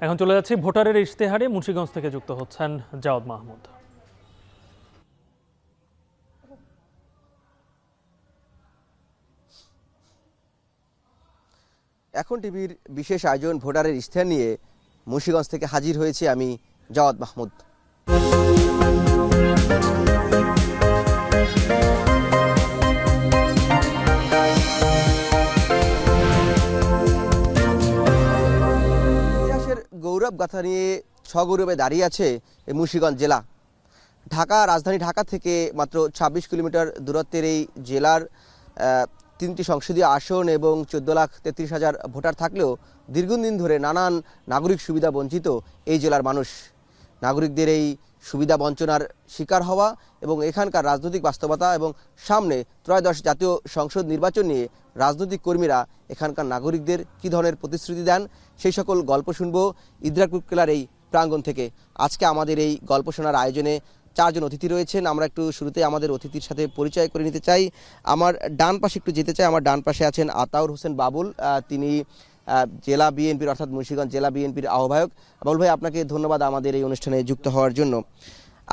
এখন চলে যাচ্ছি ভোটারের ইশতেহারে। মুন্সিগঞ্জ থেকে যুক্ত হচ্ছেন জাওয়াদ মাহমুদ। এখন টিভির বিশেষ আয়োজন ভোটারের ইশতেহার নিয়ে মুন্সিগঞ্জ থেকে হাজির হয়েছি আমি জাওয়াদ মাহমুদ। ইতিহাসের গৌরব গাথা নিয়ে সগৌরবে দাঁড়িয়ে আছে এই মুন্সিগঞ্জ জেলা। রাজধানী ঢাকা থেকে মাত্র ২৬ কিলোমিটার দূরত্বের এই জেলার ৩টি সংসদীয় আসন এবং ১৪,৩৩,০০০ ভোটার থাকলেও দীর্ঘদিন ধরে নানান নাগরিক সুবিধা বঞ্চিত এই জেলার মানুষ। নাগরিকদের এই সুবিধা বঞ্চনার শিকার হওয়া এবং এখানকার রাজনৈতিক বাস্তবতা এবং সামনে ত্রয়োদশ জাতীয় সংসদ নির্বাচন নিয়ে রাজনৈতিক কর্মীরা এখানকার নাগরিকদের কী ধরনের প্রতিশ্রুতি দেন সেই সকল গল্প শুনব ইদ্রাকুর কেলার এই প্রাঙ্গণ থেকে। আজকে আমাদের এই গল্প শোনার আয়োজনে 4 জন অতিথি রয়েছেন। আমরা একটু শুরুতে আমাদের অতিথির সাথে পরিচয় করে নিতে চাই। আমার ডান পাশে একটু যেতে চাই। আমার ডান পাশে আছেন আতাউর হোসেন বাবুল, তিনি জেলা বিএনপির অর্থাৎ মুন্সিগঞ্জ জেলা বিএনপির আহ্বায়ক। বাবুল ভাই, আপনাকে ধন্যবাদ আমাদের এই অনুষ্ঠানে যুক্ত হওয়ার জন্য।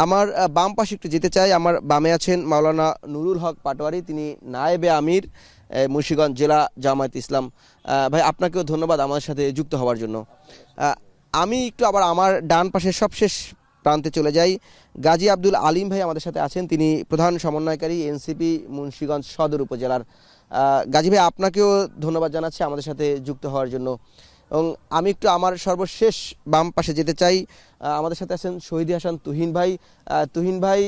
আমার বাম পাশে একটু যেতে চাই। আমার বামে আছেন মাওলানা নুরুল হক পাটোয়ারি, তিনি নায়েবে আমির মুন্সিগঞ্জ জেলা জামায়াত ইসলাম। ভাই, আপনাকেও ধন্যবাদ আমাদের সাথে যুক্ত হওয়ার জন্য। আমি একটু আবার আমার ডান পাশে সবশেষ প্রান্তে চলে যাই। গাজী আব্দুল আলিম ভাই আমাদের সাথে আছেন, তিনি প্রধান সমন্বয়কারী এনসিপি মুন্সিগঞ্জ সদর উপজেলার। গাজী ভাই, আপনাকেও ধন্যবাদ জানাচ্ছি আমাদের সাথে যুক্ত হওয়ার জন্য। এবং আমি একটু আমার সর্বশেষ বাম পাশে যেতে চাই। আমাদের সাথে আছেন শহীদ হাসান তুহিন ভাই। তুহিন ভাই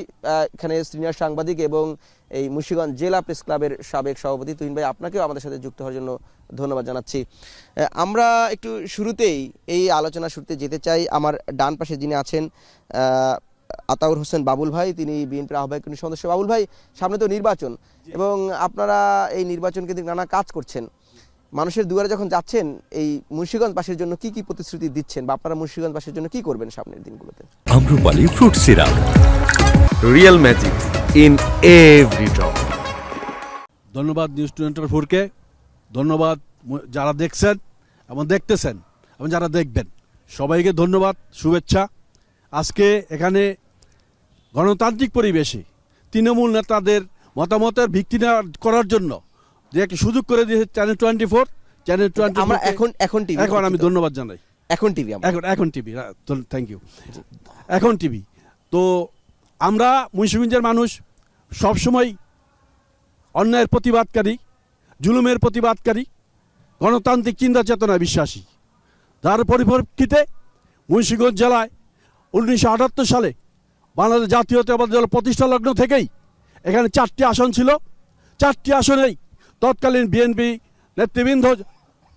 এখানে সিনিয়র সাংবাদিক এবং এই মুন্সিগঞ্জ জেলা প্রেস ক্লাবের সাবেক সভাপতি। তুহিন ভাই, আপনাকেও আমাদের সাথে যুক্ত হওয়ার জন্য ধন্যবাদ জানাচ্ছি। আমরা একটু শুরুতেই এই আলোচনা শুরুতে যেতে চাই। আমার ডান পাশে যিনি আছেন আতাউর হোসেন বাবুল ভাই, তিনি বিএনপির আহ্বায়ক সদস্য। বাবুল ভাই, সামনে তো নির্বাচন এবং আপনারা এই নির্বাচন কেন্দ্রিক নানা কাজ করছেন। মানুষের দুয়ারে যখন যাচ্ছেন, এই মুন্সিগঞ্জবাসীর জন্য কি কি প্রতিশ্রুতি দিচ্ছেন বা আপনারা মুন্সিগঞ্জবাসীর জন্য কি করবেন সামনের দিনগুলোতে? Amrapali fruit syrup, real magic in every drop. ধন্যবাদ নিউজ 24কে, ধন্যবাদ যারা দেখছেন এবং দেখতেছেন এবং যারা দেখবেন সবাইকে ধন্যবাদ, শুভেচ্ছা। আজকে এখানে গণতান্ত্রিক পরিবেশে তৃণমূল নেতাদের মতামতের ভিত্তি করার জন্য যে একটা সুযোগ করে দিয়েছে চ্যানেল 24। চ্যানেল 24 আমরা এখন টিভি, এখন আমি ধন্যবাদ জানাই। এখন টিভি, এখন টিভি, থ্যাংক ইউ। এখন টিভি। তো আমরা মুন্সিগঞ্জের মানুষ সবসময় অন্যায়ের প্রতিবাদকারী, জুলুমের প্রতিবাদকারী, গণতান্ত্রিক চিন্তা চেতনায় বিশ্বাসী। তার পরিপ্রেক্ষিতে মুন্সিগঞ্জ জেলায় 1978 সালে বাংলাদেশ জাতীয়তাবাদী দল প্রতিষ্ঠা লগ্ন থেকেই এখানে 4টি আসন ছিল। 4টি আসনেই তৎকালীন বিএনপি নেতৃবৃন্দ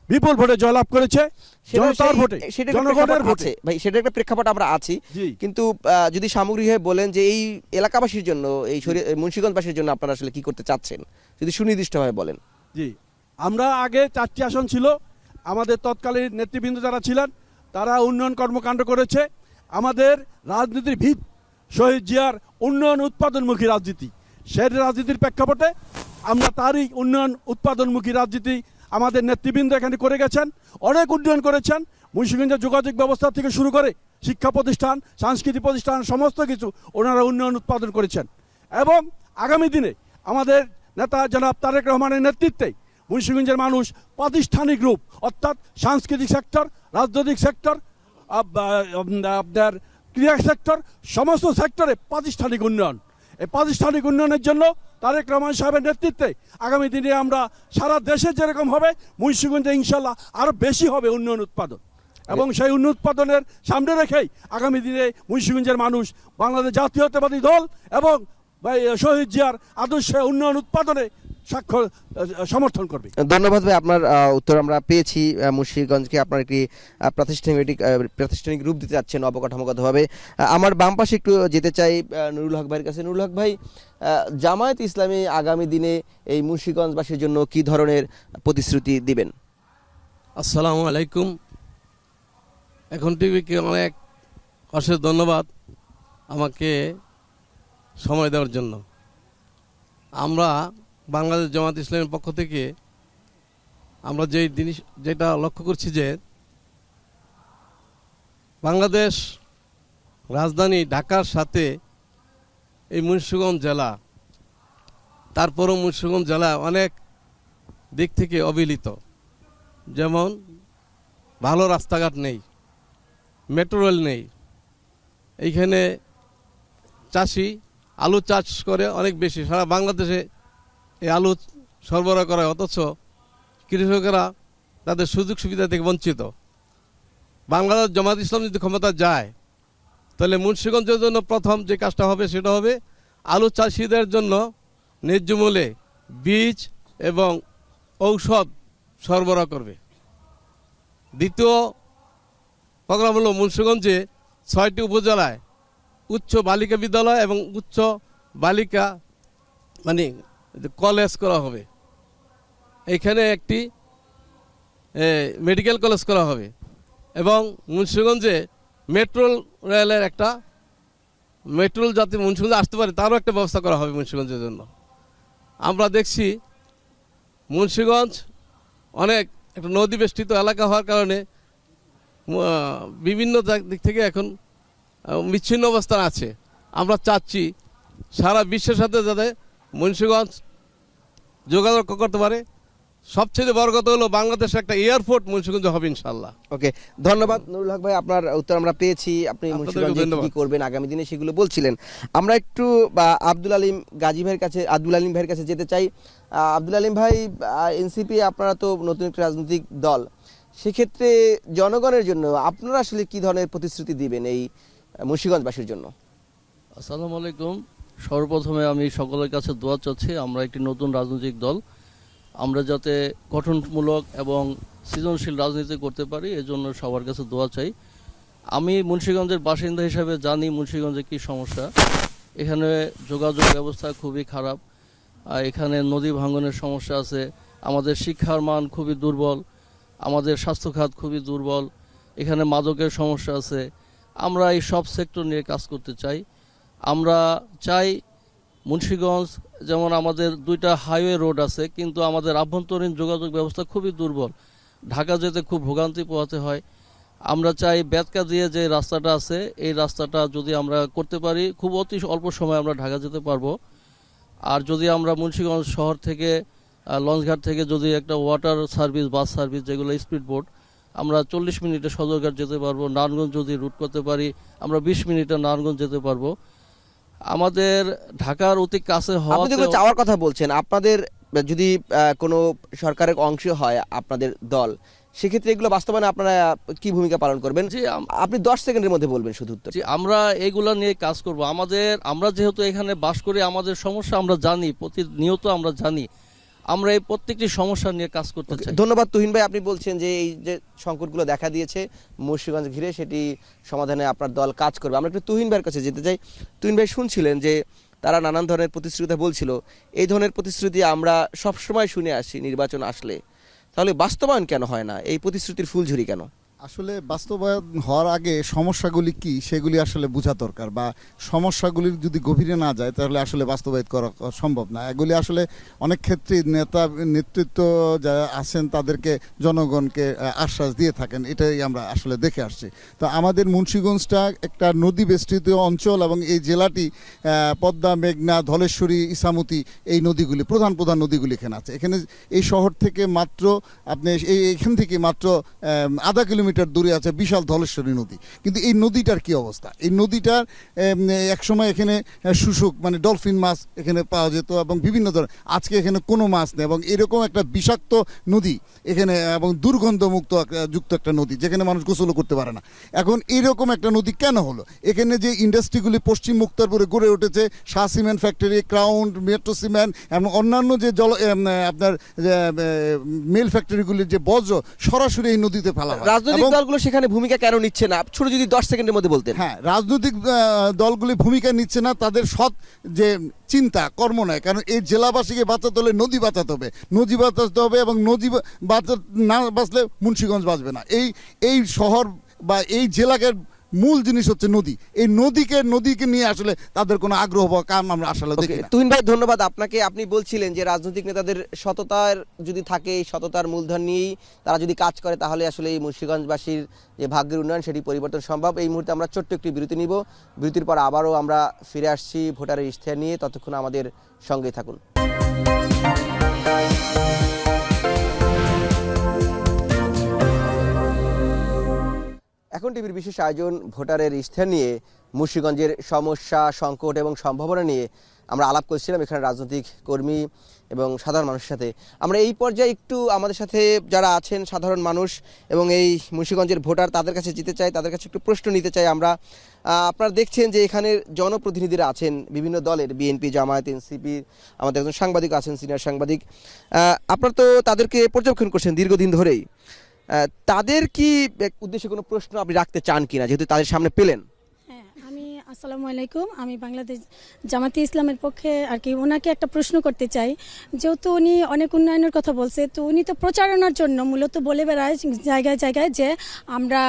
বিপুল ভোটে জয়লাভ করেছে, জনতার ভোটে, জনগণের ভোটে। ভাই, সেটা একটা প্রেক্ষাপট আমরা আছি, কিন্তু যদি সামগ্রিকভাবে বলেন যে এই এলাকাবাসীর জন্য, এই মুন্সিগঞ্জবাসীর জন্য আপনারা আসলে কি করতে চাচ্ছেন, যদি সুনির্দিষ্টভাবে বলেন। জি, আমরা আগে 4টি আসন ছিল। আমাদের তৎকালীন নেতৃবৃন্দ যারা ছিলেন তারা উন্নয়ন কর্মকাণ্ড করেছে। আমাদের রাজনীতির ভিত শহীদ জিয়ার উন্নয়ন উৎপাদনমুখী রাজনীতি, সেই রাজনীতির প্রেক্ষাপটে আমরা তারই উন্নয়ন উৎপাদনমুখী রাজনীতি আমাদের নেতৃবৃন্দ এখানে করে গেছেন। অনেক উন্নয়ন করেছেন। মুন্সিগঞ্জের যোগাযোগ ব্যবস্থা থেকে শুরু করে শিক্ষা প্রতিষ্ঠান, সাংস্কৃতিক প্রতিষ্ঠান, সমস্ত কিছু ওনারা উন্নয়ন উৎপাদন করেছেন। এবং আগামী দিনে আমাদের নেতা জনাব তারেক রহমানের নেতৃত্বে মুন্সিগঞ্জের মানুষ প্রাতিষ্ঠানিক রূপ, অর্থাৎ সাংস্কৃতিক সেক্টর, রাজনৈতিক সেক্টর, আপনার ক্রীড়া সেক্টর, সমস্ত সেক্টরে প্রাতিষ্ঠানিক উন্নয়ন। এই প্রাতিষ্ঠানিক উন্নয়নের জন্য তারেক রহমান সাহেবের নেতৃত্বে আগামী দিনে আমরা সারা দেশে যেরকম হবে মুন্সিগঞ্জে ইনশাল্লাহ আরও বেশি হবে উন্নয়ন উৎপাদন। এবং সেই উন্নয়ন উৎপাদনের সামনে রেখেই আগামী দিনে মুন্সিগঞ্জের মানুষ বাংলাদেশ জাতীয়তাবাদী দল এবং শহীদ জিয়ার আদর্শে উন্নয়ন উৎপাদনে স্বাক্ষর সমর্থন করবে। ধন্যবাদ ভাই, আপনার উত্তর আমরা পেয়েছি। মুন্সিগঞ্জকে আপনার একটি প্রাতিষ্ঠানিক রূপ দিতে যাচ্ছেন অবকাঠামোগতভাবে। আমার বাম পাশে একটু যেতে চাই নুরুল হক ভাইয়ের কাছে। নুরুল হক ভাই, জামায়াত ইসলামী আগামী দিনে এই মুন্সিগঞ্জবাসীর জন্য কি ধরনের প্রতিশ্রুতি দিবেন? আসসালামু আলাইকুম। এখন টিভিকে অনেক অশেষ ধন্যবাদ আমাকে সময় দেওয়ার জন্য। আমরা বাংলাদেশ জামায়াত ইসলামের পক্ষ থেকে আমরা যেটা লক্ষ্য করছি যে বাংলাদেশ রাজধানী ঢাকার সাথে এই মুন্সিগঞ্জ জেলা, তারপরও মুন্সিগঞ্জ জেলা অনেক দিক থেকে অবহেলিত। যেমন ভালো রাস্তাঘাট নেই, মেট্রো রেল নেই। এইখানে চাষি আলু চাষ করে অনেক বেশি, সারা বাংলাদেশে এই আলু সরবরাহ করা, অথচ কৃষকেরা তাদের সুযোগ সুবিধা থেকে বঞ্চিত। বাংলাদেশ জামাত ইসলাম যদি ক্ষমতা যায়, তাহলে মুন্সিগঞ্জের জন্য প্রথম যে কাজটা হবে সেটা হবে আলু চাষিদের জন্য ন্যায্য মূল্যে বীজ এবং ঔষধ সরবরাহ করবে। দ্বিতীয় প্রোগ্রাম হলো মুন্সিগঞ্জে 6টি উপজেলায় উচ্চ বালিকা বিদ্যালয় এবং উচ্চ বালিকা কলেজ করা হবে। এখানে একটি মেডিকেল কলেজ করা হবে এবং মুন্সিগঞ্জে মেট্রো রেলের একটা মেট্রো যাতে মুন্সিগঞ্জে আসতে পারে তারও একটা ব্যবস্থা করা হবে মুন্সিগঞ্জের জন্য। আমরা দেখছি মুন্সিগঞ্জ অনেক একটা নদী বেষ্টিত এলাকা হওয়ার কারণে বিভিন্ন দিক থেকে এখন বিচ্ছিন্ন অবস্থান আছে। আমরা চাচ্ছি সারা বিশ্বের সাথে যাতে মুন্সিগঞ্জ যোগাযোগ করতে পারে। সবচেয়ে বড় কথা হলো বাংলাদেশে একটা এয়ারপোর্ট মুন্সিগঞ্জে হবে ইনশাল্লাহ। ওকে, ধন্যবাদ নুরুল হক ভাই, আপনার উত্তর আমরা পেয়েছি। আপনি মুন্সিগঞ্জে কি করবেন আগামী দিনে সেগুলো বলছিলেন। আমরা একটু আব্দুল আলিম ভাইয়ের কাছে যেতে চাই। আব্দুল আলিম ভাই, এনসিপি আপনারা তো নতুন একটা রাজনৈতিক দল, সেক্ষেত্রে জনগণের জন্য আপনারা আসলে কি ধরনের প্রতিশ্রুতি দিবেন এই মুন্সিগঞ্জবাসীর জন্য? আসসালামু আলাইকুম। সর্বপ্রথমে আমি সকলের কাছে দোয়া চাচ্ছি, আমরা একটি নতুন রাজনৈতিক দল, আমরা যাতে গঠনমূলক এবং সৃজনশীল রাজনীতি করতে পারি, এজন্য সবার কাছে দোয়া চাই। আমি মুন্সিগঞ্জের বাসিন্দা হিসাবে জানি মুন্সিগঞ্জে কি সমস্যা। এখানে যোগাযোগ ব্যবস্থা খুবই খারাপ, এখানে নদী ভাঙনের সমস্যা আছে, আমাদের শিক্ষার মান খুবই দুর্বল, আমাদের স্বাস্থ্যখাত খুবই দুর্বল, এখানে মাদকের সমস্যা আছে। আমরা এই সব সেক্টর নিয়ে কাজ করতে চাই। আমরা চাই মুন্সিগঞ্জ, যেমন আমাদের 2টা হাইওয়ে রোড আছে, কিন্তু আমাদের আভ্যন্তরীণ যোগাযোগ ব্যবস্থা খুবই দুর্বল, ঢাকা যেতে খুব ভোগান্তি পোহাতে হয়। আমরা চাই বেতকা দিয়ে যে রাস্তাটা আছে, এই রাস্তাটা যদি আমরা করতে পারি, খুব অতি অল্প সময় আমরা ঢাকা যেতে পারবো। আর যদি আমরা মুন্সিগঞ্জ শহর থেকে লঞ্চঘাট থেকে যদি একটা ওয়াটার সার্ভিস, বাস সার্ভিস, যেগুলো স্পিড বোট, আমরা 40 মিনিটে সদরঘাট যেতে পারবো। নারায়ণগঞ্জ যদি রুট করতে পারি, আমরা 20 মিনিটে নারায়ণগঞ্জ যেতে পারবো। আমাদের ঢাকার অতি কাছে আপনি যেগুলো চাওয়ার কথা বলছেন, আপনাদের যদি কোনো সরকারের অংশ হয় আপনাদের দল, সেক্ষেত্রে এগুলো বাস্তবায়নে আপনারা কি ভূমিকা পালন করবেন? জি, আপনি 10 সেকেন্ডের মধ্যে বলবেন শুধু উত্তর। জি, আমরা এগুলা নিয়ে কাজ করব। আমরা যেহেতু এখানে বাস করি, আমাদের সমস্যা আমরা জানি, প্রতিনিয়ত আমরা জানি, আমরা এই প্রত্যেকটি সমস্যা নিয়ে কাজ করতে চাই। ধন্যবাদ তুহিন ভাই, আপনি বলছেন যে এই যে সংকটগুলো দেখা দিয়েছে মুন্সিগঞ্জ ঘিরে, সেটি সমাধানে আপনার দল কাজ করবে। আমরা একটু তুহিন ভাইয়ের কাছে যেতে চাই। তুহিন ভাই, শুনছিলেন যে তারা নানান ধরনের প্রতিশ্রুতি বলছিল, এই ধরনের প্রতিশ্রুতি আমরা সবসময় শুনে আসি নির্বাচন আসলে, তাহলে বাস্তবায়ন কেন হয় না? এই প্রতিশ্রুতির ফুলঝুরি কেন? আসলে বাস্তবায়ন হওয়ার আগে সমস্যাগুলি কি সেগুলি আসলে বোঝা দরকার, বা সমস্যাগুলির যদি গভীরে না যায় তাহলে আসলে বাস্তবায়িত করা সম্ভব না। এগুলি আসলে অনেক ক্ষেত্রে নেতৃত্ব যারা আছেন তাদেরকে জনগণকে আশ্বাস দিয়ে থাকেন, এটাই আমরা আসলে দেখে আসছি। তো আমাদের মুন্সিগঞ্জটা একটা নদী বেষ্টিত অঞ্চল এবং এই জেলাটি পদ্মা, মেঘনা, ধলেশ্বরী, ইসামতি, এই নদীগুলি প্রধান নদীগুলি এখানে আছে। এখানে এই শহর থেকে মাত্র আপনি এইখান থেকে মাত্র আধা কিলোমিটার দূরে আছে বিশাল ধলেশ্বরী নদী। কিন্তু এই নদীটার কি অবস্থা? এই নদীটার একসময় এখানে শুশুক ডলফিন মাছ এখানে পাওয়া যেত এবং বিভিন্ন ধরনের, আজকে এখানে কোনো মাছ নেই এবং এরকম একটা বিষাক্ত নদী এখানে এবং যুক্ত একটা নদী যেখানে মানুষ গোসলও করতে পারে না। এখন এইরকম একটা নদী কেন হলো? এখানে যে ইন্ডাস্ট্রিগুলি পশ্চিম মুক্তারপুরে গড়ে উঠেছে, Shah cement factory, crown, metro cement এবং অন্যান্য যে আপনার মিল ফ্যাক্টরিগুলির যে বর্জ্য সরাসরি এই নদীতে ফেলা হয়। রাজনৈতিক দলগুলো সেখানে ভূমিকা কেন নিচ্ছে না? ছোট যদি 10 সেকেন্ডের মধ্যে বলতেন। হ্যাঁ, রাজনৈতিক দলগুলি ভূমিকা নিচ্ছে না, তাদের সৎ যে চিন্তা কর্ম নয়। কারণ এই জেলাবাসীকে বাঁচাতে হলে নদী বাঁচাতে হবে এবং নদী না বাঁচলে মুন্সিগঞ্জ বাঁচবে না। এই শহর বা এই জেলাকে মূল জিনিস হচ্ছে নদী। এই নদীকে নিয়ে আসলে তাদের কোনো আগ্রহ বা কাম আমরা আসলে দেখি না। তুহিন ভাই ধন্যবাদ আপনাকে। আপনি বলছিলেন যে রাজনৈতিক নেতাদের সততার যদি থাকে, এই সততার মূলধন নিয়েই তারা যদি কাজ করে তাহলে আসলে এই মুন্সিগঞ্জবাসীর যে ভাগ্যের উন্নয়ন সেটি পরিবর্তন সম্ভব। এই মুহূর্তে আমরা ছোট্ট একটি বিরতি নিব, বিরতির পর আবারও আমরা ফিরে আসছি ভোটারের ইশতেহার নিয়ে। ততক্ষণ আমাদের সঙ্গেই থাকুন। এখন টিভির বিশেষ আয়োজন ভোটারের ইশতেহার নিয়ে মুন্সিগঞ্জের সমস্যা, সংকট এবং সম্ভাবনা নিয়ে আমরা আলাপ করছিলাম এখানে রাজনৈতিক কর্মী এবং সাধারণ মানুষের সাথে। আমরা এই পর্যায়ে একটু আমাদের সাথে যারা আছেন সাধারণ মানুষ এবং এই মুন্সিগঞ্জের ভোটার তাদের কাছে যেতে চাই, তাদের কাছে একটু প্রশ্ন নিতে চাই আমরা। আপনারা দেখছেন যে এখানের জনপ্রতিনিধিরা আছেন বিভিন্ন দলের, বিএনপি, জামায়াত, এনসিপি, আমাদের একজন সাংবাদিক আছেন, সিনিয়র সাংবাদিক। আপনারা তো তাদেরকে পর্যবেক্ষণ করছেন দীর্ঘদিন ধরেই। তাদের কি উদ্দেশ্যে কোনো প্রশ্ন আপনি রাখতে চান কিনা, যেহেতু তাদের সামনে পেলেন? হ্যাঁ, আমি আসসালামু আলাইকুম, আমি বাংলাদেশ জামাতে ইসলামের পক্ষে আর কি ওনাকে একটা প্রশ্ন করতে চাই। যেহেতু উনি অনেক উন্নয়নের কথা বলছে, তো উনি তো প্রচারণার জন্য মূলত বলে বেড়ায় জায়গায় জায়গায় যে আমরা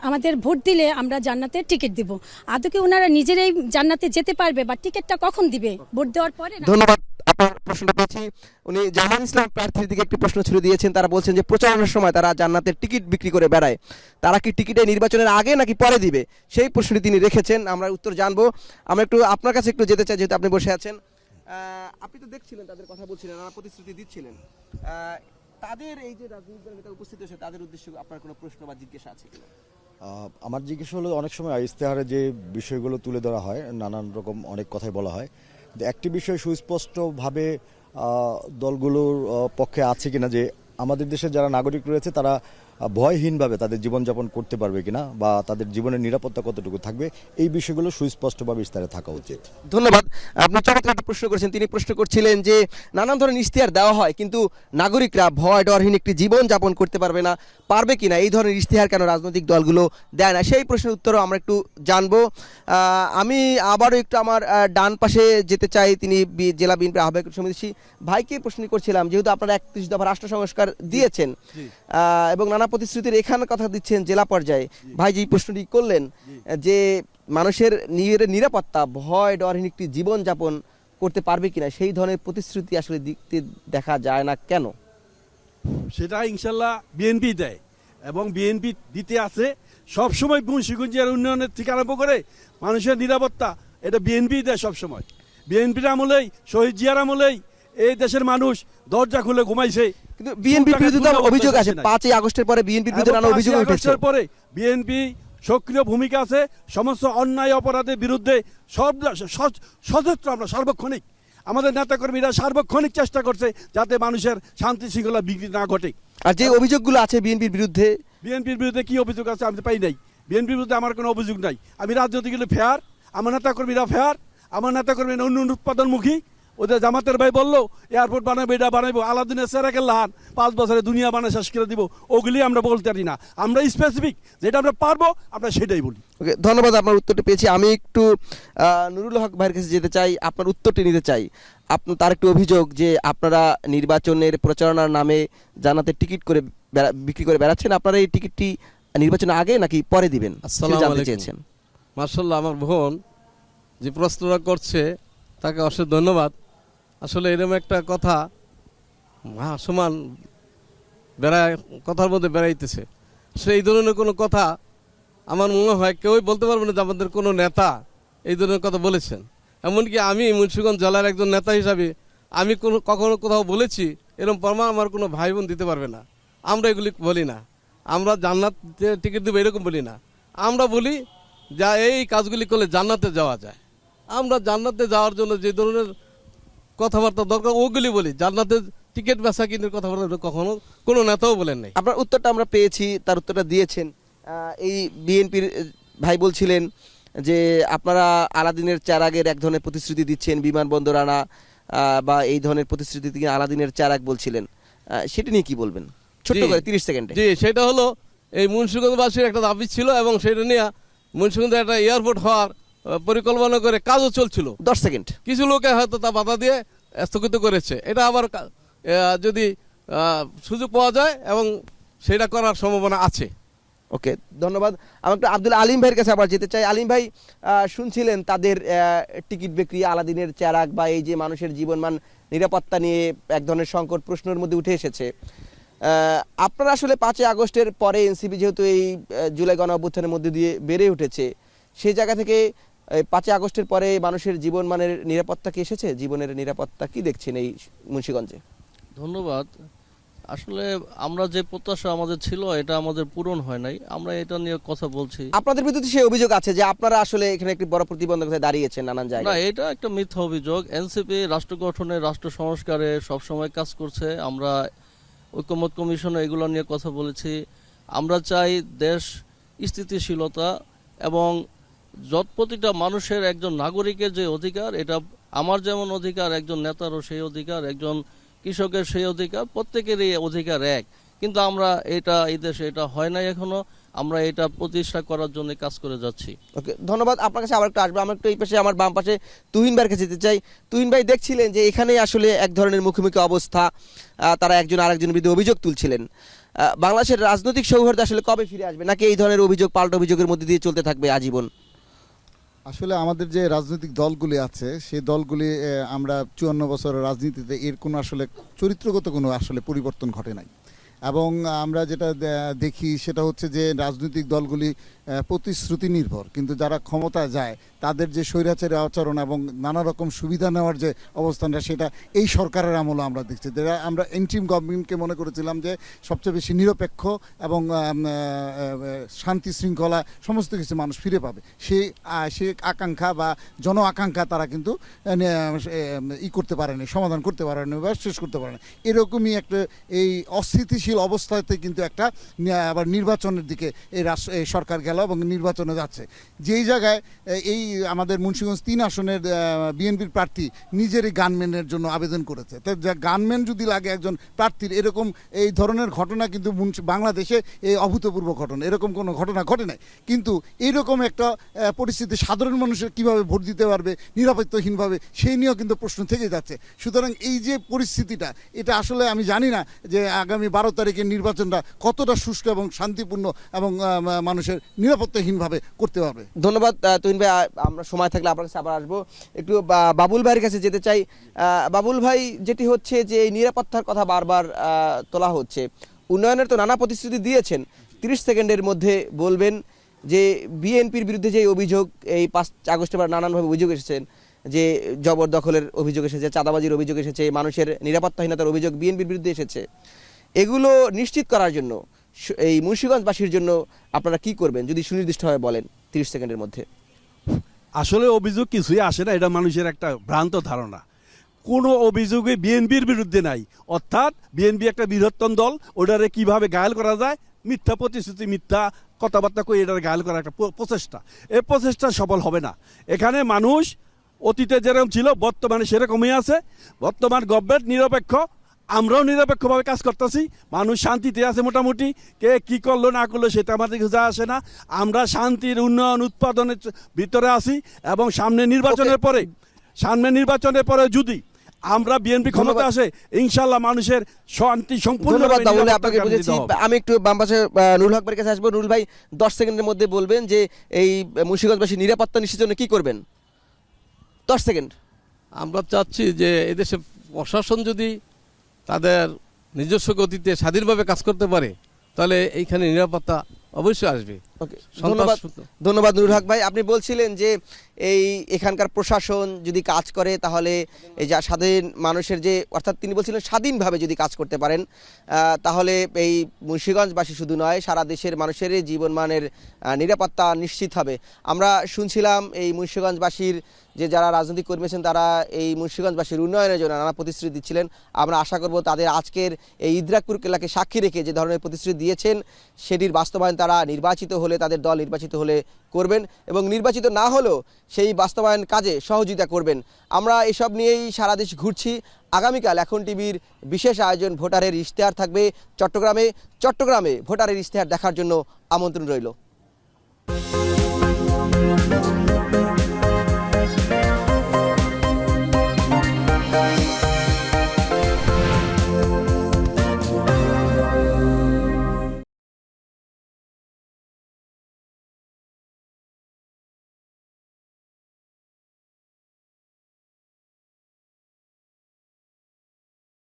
আমাদের ভোট দিলে আমরা জান্নাতের টিকিট দিব। আদৌ কি ওনারা নিজেরাই জান্নাতে যেতে পারবে বা টিকিটটা কখন দিবে? ভোট দেওয়ার পরে? ধন্যবাদ, আপনার প্রশ্নটা পেয়েছি। উনি জামাত ইসলাম প্রার্থীর দিকে একটি প্রশ্ন ছুড়ে দিয়েছেন। তারা বলছেন যে প্রচারণার সময় তারা জান্নাতের টিকিট বিক্রি করে বেড়ায়, তারা কি টিকিটে নির্বাচনের আগে নাকি পরে দিবে, সেই প্রশ্নটি তিনি রেখেছেন। আমরা উত্তর জানবো। আমরা একটু আপনার কাছে একটু যেতে চাই, যেহেতু আপনি বসে আছেন। আপনি তো দেখছিলেন, তাদের কথা বলছিলেন, নানা প্রতিশ্রুতি দিচ্ছিলেন। তাদের এই যে রাজনৈতিক নেতা উপস্থিত হয়েছে, তাদের উদ্দেশ্যে আপনার কোনো প্রশ্ন বা জিজ্ঞাসা আছে কিনা? আমার জিজ্ঞাসা হলো, অনেক সময় ইশতেহারে যে বিষয়গুলো তুলে ধরা হয়, নানান রকম অনেক কথাই বলা হয়, একটি বিষয় সুস্পষ্টভাবে দলগুলোর পক্ষে আছে কিনা যে আমাদের দেশে যারা নাগরিক রয়েছে তারা ভয়হীনভাবে তাদের জীবনযাপন করতে পারবে কিনা বা তাদের জীবনের নিরাপত্তা কতটুকু থাকবে, এই বিষয়গুলো সুস্পষ্টভাবে ইশতেহারে থাকা উচিত। ধন্যবাদ। আপনি চমৎকার একটা প্রশ্ন করেছেন। তিনি প্রশ্ন করছিলেন যে নানান ধরনের ইশতেহার দেওয়া হয় কিন্তু নাগরিকরা ভয় ডরহীন একটি জীবন যাপন করতে পারবে কিনা, এই ধরনের ইশতেহার কেন রাজনৈতিক দলগুলো দেয় না, সেই প্রশ্নের উত্তরও আমরা একটু জানবো। আমি আবারও একটু আমার ডান পাশে যেতে চাই। তিনি জেলা বিএনপির আহ্বায়ক সমিতি ভাইকে প্রশ্ন করছিলাম, যেহেতু আপনারা 31 দফা রাষ্ট্র সংস্কার দিয়েছেন এবং নানা প্রতিশ্রুতির এখানে কথা দিচ্ছেন জেলা পর্যায়ে, ভাই যে প্রশ্নটি করলেন যে মানুষের নিরাপত্তা, ভয় ডরহীন একটি জীবন যাপন করতে পারবে কিনা, সেই ধরনের প্রতিশ্রুতি আসলে দিতে দেখা যায় না কেন? সেটা ইনশাল্লাহ বিএনপি দেয় এবং বিএনপি দিতে আছে সবসময়। মুন্সিগঞ্জের উন্নয়নের থেকে আরম্ভ করে মানুষের নিরাপত্তা, এটা বিএনপি দেয় সবসময়। বিএনপির আমলেই, শহীদ জিয়ার আমলেই এই দেশের মানুষ দরজা খুলে ঘুমাইছে। কিন্তু বিএনপির বিরুদ্ধে তো অভিযোগ আছে, 5ই আগস্টের পরে বিএনপির বিরুদ্ধে নানা অভিযোগ উঠেছে। পরে বিএনপি সক্রিয় ভূমিকা আছে সমস্ত অন্যায় অপরাধের বিরুদ্ধে। সচেতন আমরা সার্বক্ষণিক, আমাদের নেতাকর্মীরা সার্বক্ষণিক চেষ্টা করছে যাতে মানুষের শান্তি শৃঙ্খলা বিঘ্ন না ঘটে। আর যে অভিযোগগুলো আছে বিএনপির বিরুদ্ধে কি অভিযোগ আছে আমি পাই নাই। বিএনপির বিরুদ্ধে আমার কোনো অভিযোগ নাই। আমি রাজনীতিগুলো ফেয়ার, আমার নেতাকর্মীরা ফেয়ার, আমার নেতাকর্মীরা উন্নয়ন উৎপাদনমুখী। ওদের জামাতের ভাই বললো এয়ারপোর্ট বানাবো, এটা বানাবো, আলাদিনের সেরাকের লাহান 5 বছরে দুনিয়া বানায় শেষ করে দিব, ওগুলি আমরা বলতে পারি না। আমরা স্পেসিফিক যেটা আমরা পারবো আমরা সেটাই বলি। ওকে, ধন্যবাদ, আপনার উত্তরটি পেয়েছি। আমি একটু নুরুল হক ভাইয়ের কাছে যেতে চাই, আপনার উত্তরটি নিতে চাই। তার একটু অভিযোগ যে আপনারা নির্বাচনের প্রচারণার নামে জান্নাতের টিকিট করে বিক্রি করে বেড়াচ্ছেন। আপনারা এই টিকিটটি নির্বাচনের আগে নাকি পরে দিবেন, জানতে চেয়েছেন। মার্শাল্লাহ, আমার বোন যে প্রশ্নটা করছে তাকে অশেষ ধন্যবাদ। আসলে এরকম একটা কথা সমান কথার মধ্যে বেড়াইতেছে, সেই ধরনের কোনো কথা আমার মনে হয় কেউই বলতে পারবে না যে আমাদের কোনো নেতা এই ধরনের কথা বলেছেন। এমনকি আমি মুন্সিগঞ্জ জেলার একজন নেতা হিসাবে আমি কখনো কোথাও বলেছি এরকম প্রমাণ আমার কোনো ভাই বোন দিতে পারবে না। আমরা এগুলি বলি না, আমরা জান্নাতে টিকিট দেবো এরকম বলি না। আমরা বলি যা এই কাজগুলি করলে জান্নাতে যাওয়া যায়। আমরা জান্নাতে যাওয়ার জন্য যে ধরনের কথাবার্তা দরকার ওগুলি বলি। জান্নাতে টিকিট বেচা কিনের কথাবার্তা কখনো কোনো নেতাও বলেন নাই। আপনার উত্তরটা আমরা পেয়েছি, তার উত্তরটা দিয়েছেন। এই বিএনপির ভাই বলছিলেন যে আপনারা আলাদিনের চারাগের এক ধরনের প্রতিশ্রুতি দিচ্ছেন, বিমানবন্দর আনা বা এই ধরনের প্রতিশ্রুতি থেকে আলাদিনের চারাগ বলছিলেন, সেটা নিয়ে কি বলবেন ছোট্ট করে 30 সেকেন্ডে? জি, সেটা হলো এই মুন্সিগঞ্জবাসীর একটা দাবি ছিল এবং সেটা নিয়ে মুন্সিগঞ্জে একটা এয়ারপোর্ট হওয়ার পরিকল্পনা করে কাজও চলছিল। 10 সেকেন্ড। কিছু লোকে হয়তো তা বাধা দিয়ে স্থগিত করেছে। এটা আবার যদি সুযোগ পাওয়া যায় এবং সেটা করার সম্ভাবনা আছে। ওকে, ধন্যবাদ। আমি একটু আব্দুল আলিম ভাইয়ের কাছে আবার যেতে চাই। আলিম ভাই, শুনছিলেন তাদের টিকিট বিক্রি, আলাদিনের চেরাগ বা এই যে মানুষের জীবনমান নিরাপত্তা নিয়ে এক ধরনের সংকট প্রশ্নের মধ্যে উঠে এসেছে। আপনারা আসলে 5ই আগস্টের পরে এনসিপি যেহেতু এই জুলাই গণ অভ্যুত্থানের মধ্যে দিয়ে বেড়ে উঠেছে, সেই জায়গা থেকে 5ই আগস্টের পরে মানুষের জীবনমানের নিরাপত্তা কি এসেছে? জীবনের নিরাপত্তা কি দেখছেন এই মুন্সিগঞ্জে? ধন্যবাদ। আসলে আমরা যে প্রত্যাশা আমাদের ছিল এটা আমাদের পূরণ হয় নাই, আমরা এটা নিয়ে কথা বলছি। আপনাদের বিরুদ্ধে সেই অভিযোগ আছে যে আপনারা আসলে এখানে একটি বড় প্রতিবন্ধকতায় দাঁড়িয়েছেন নানান না, জায়গায়। এটা একটা মিথ্যা অভিযোগ। এনসিপি রাষ্ট্র গঠনে, রাষ্ট্র সংস্কারে সবসময় কাজ করছে। আমরা ঐকমত্য কমিশনে এগুলো নিয়ে কথা বলেছি। আমরা চাই দেশ স্থিতিশীলতা এবং প্রতিটা মানুষের, একজন নাগরিকের যে অধিকার, এটা আমার যেমন অধিকার, একজন নেতারও সেই অধিকার, একজন কৃষকের সেই অধিকার, প্রত্যেকেরই অধিকার এক। কিন্তু আমরা এটা এই দেশে এটা হয় নাই এখনো। আমরা এটা প্রতিষ্ঠা করার জন্য কাজ করে যাচ্ছি। ওকে, ধন্যবাদ। আপনার কাছে আবার একটু আসবো। আমরা একটু এই পাশে, আমার বাম পাশে তুহিন ভাইয়ের কাছে যেতে চাই। তুহিন ভাই, দেখছিলেন যে এখানে আসলে এক ধরনের মুখোমুখি অবস্থা, তারা একজন আরেকজনের বিরুদ্ধে অভিযোগ তুলছিলেন। বাংলাদেশের রাজনৈতিক সৌহার্দ্য আসলে কবে ফিরে আসবে, নাকি এই ধরনের অভিযোগ পাল্টা অভিযোগের মধ্যে দিয়ে চলতে থাকবে আজীবন? আসলে আমাদের যে রাজনৈতিক দলগুলি আছে সেই দলগুলি আমরা 54 বছরের রাজনীতিতে এর কোনো আসলে চরিত্রগত কোনো আসলে পরিবর্তন ঘটে নাই। এবং আমরা যেটা দেখি সেটা হচ্ছে যে রাজনৈতিক দলগুলি প্রতিশ্রুতি নির্ভর, কিন্তু যারা ক্ষমতায় যায় তাদের যে স্বৈরাচারী আচরণ এবং নানা রকম সুবিধা নেওয়ার যে অবস্থানটা, সেটা এই সরকারের আমলে আমরা দেখছি। যেটা আমরা ইন্টিরিম গভর্নমেন্টকে মনে করেছিলাম যে সবচেয়ে বেশি নিরপেক্ষ এবং শান্তি শৃঙ্খলা সমস্ত কিছু মানুষ ফিরে পাবে, সেই আকাঙ্ক্ষা বা জন আকাঙ্ক্ষা তারা কিন্তু করতে পারেনি, সমাধান করতে পারেনি বা শেষ করতে পারেনি। এরকমই একটা এই অস্থিতিশীল অবস্থাতে কিন্তু একটা আবার নির্বাচনের দিকে এই সরকার গেল এবং নির্বাচনে যাচ্ছে। যেই জায়গায় এই আমাদের মুন্সিগঞ্জ 3 আসনের বিএনপির প্রার্থী নিজেরই গানম্যানের জন্য আবেদন করেছে। তো গানম্যান যদি লাগে একজন প্রার্থীর, এরকম এই ধরনের ঘটনা কিন্তু বাংলাদেশে এই অভূতপূর্ব ঘটনা, এরকম কোনো ঘটনা ঘটে নাই। কিন্তু এইরকম একটা পরিস্থিতি সাধারণ মানুষের কিভাবে ভোট দিতে পারবে নিরাপত্তাহীনভাবে, সেই নিয়েও কিন্তু প্রশ্ন থেকে যাচ্ছে। সুতরাং এই যে পরিস্থিতিটা, এটা আসলে আমি জানি না যে আগামী 12 তারিখের নির্বাচনটা কতটা সুষ্ঠু এবং শান্তিপূর্ণ এবং মানুষের নিরাপত্তাহীনভাবে করতে পারবে। ধন্যবাদ তুহিন ভাই। আমরা সময় থাকলে আপনার কাছে আবার আসবো। একটু বাবুল ভাইয়ের কাছে যেতে চাই। বাবুল ভাই, যেটি হচ্ছে যে এই নিরাপত্তার কথা বারবার তোলা হচ্ছে, উন্নয়নের তো নানা প্রতিশ্রুতি দিয়েছেন। 30 সেকেন্ডের মধ্যে বলবেন যে বিএনপির বিরুদ্ধে যে অভিযোগ এই 5 আগস্টে নানানভাবে অভিযোগ এসেছেন, যে জবরদখলের অভিযোগ এসেছে, চাঁদাবাজির অভিযোগ এসেছে, মানুষের নিরাপত্তাহীনতার অভিযোগ বিএনপির বিরুদ্ধে এসেছে, এগুলো নিশ্চিত করার জন্য এই মুন্সিগঞ্জবাসীর জন্য আপনারা কি করবেন যদি সুনির্দিষ্টভাবে বলেন 30 সেকেন্ডের মধ্যে? আসলে অভিযোগ কিছুই আসে না, এটা মানুষের একটা ভ্রান্ত ধারণা। কোনো অভিযোগে বিএনপির বিরুদ্ধে নাই, অর্থাৎ বিএনপি একটা বৃহত্তম দল, ওটারে কিভাবে ঘায়েল করা যায়, মিথ্যা প্রতিশ্রুতি, মিথ্যা কথাবার্তা করে এটার ঘায়েল করার একটা প্রচেষ্টা। এই প্রচেষ্টা সফল হবে না। এখানে মানুষ অতীতে যেরকম ছিল বর্তমানে সেরকমই আছে। বর্তমান গভর্নমেন্ট নিরপেক্ষ, আমরাও নিরপেক্ষভাবে কাজ করতেছি। মানুষ শান্তিতে আছে মোটামুটি। কে কি করলো না করলো সেটা আমাদের কিছু যায় আসে না। আমরা শান্তির উন্নয়ন উৎপাদনের ভিতরে আছি এবং সামনে নির্বাচনের পরে যদি আমরা বিএনপি ক্ষমতা আসে, ইনশাল্লাহ মানুষের শান্তি সম্পূর্ণ। আপনাকে বুঝেছি। আমি একটু বাম পাশে নুরুল হক ভাইয়ের কাছে আসবো। নুরুল ভাই, 10 সেকেন্ডের মধ্যে বলবেন যে এই মুন্সিগঞ্জবাসী নিরাপত্তা নিশ্চিতের জন্য কি করবেন? 10 সেকেন্ড। আমরা চাচ্ছি যে এদেশে প্রশাসন যদি তাদের নিজস্ব গতিতে স্বাধীনভাবে কাজ করতে পারে, তাহলে এইখানে নিরাপত্তা অবশ্যই আসবে। ওকে, ধন্যবাদ নুরুল হক ভাই। আপনি বলছিলেন যে এখানকার প্রশাসন যদি কাজ করে তাহলে এই যা স্বাধীন মানুষের যে, অর্থাৎ তিনি বলছিলেন স্বাধীনভাবে যদি কাজ করতে পারেন তাহলে এই মুন্সিগঞ্জবাসী শুধু নয়, সারা দেশের মানুষেরই জীবনমানের নিরাপত্তা নিশ্চিত হবে। আমরা শুনছিলাম এই মুন্সিগঞ্জবাসীর যে যারা রাজনৈতিক কর্মী আছেন তারা এই মুন্সিগঞ্জবাসীর উন্নয়নের জন্য নানা প্রতিশ্রুতি দিচ্ছিলেন। আমরা আশা করব তাদের আজকের এই ইদ্রাকপুর কেল্লাকে সাক্ষী রেখে যে ধরনের প্রতিশ্রুতি দিয়েছেন সেটির বাস্তবায়ন তারা নির্বাচিত হলে, তাদের দল নির্বাচিত হলে করবেন, এবং নির্বাচিত না হলেও সেই বাস্তবায়ন কাজে সহযোগিতা করবেন। আমরা এসব নিয়েই সারা দেশ ঘুরছি। আগামীকাল এখন টিভির বিশেষ আয়োজন ভোটারের ইশতেহার থাকবে চট্টগ্রামে। ভোটারের ইশতেহার দেখার জন্য আমন্ত্রণ রইল।